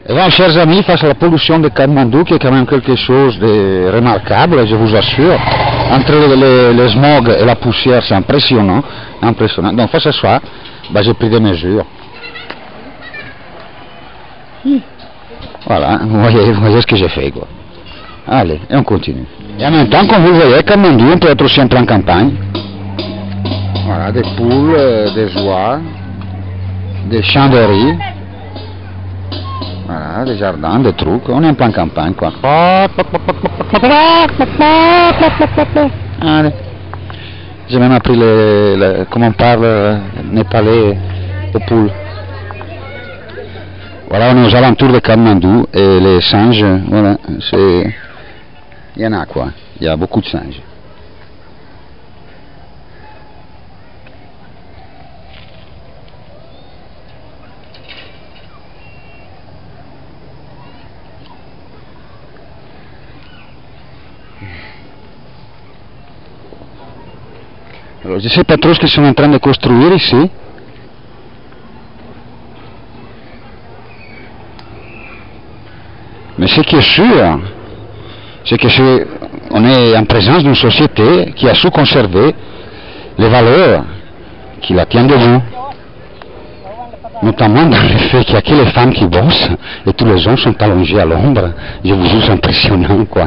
Et bien, chers amis, face à la pollution de Katmandou, qui est quand même quelque chose de remarquable, je vous assure, entre le smog et la poussière, c'est impressionnant, impressionnant. Donc face à ça, ben, j'ai pris des mesures. Voilà, vous voyez ce que j'ai fait, quoi. Allez, et on continue. Et en même temps, comme vous le voyez, Katmandou, on peut être aussi en plein campagne. Voilà, des poules, des oies, des champs de riz. Voilà, des jardins, des trucs, on est en plein campagne, quoi. Allez. J'ai même appris comment on parle népalais aux poules. Voilà, on est aux alentours de Katmandou et les singes, voilà, c'est... Il y en a quoi, il y a beaucoup de singes. Alors, je ne sais pas trop ce qu'ils sont en train de construire ici. Mais ce qui est sûr, c'est que on est en présence d'une société qui a su conserver les valeurs qui la tiennent debout. Notamment dans le fait qu'il n'y a que les femmes qui bossent et tous les hommes sont allongés à l'ombre. Je vous jure, c'est impressionnant, quoi.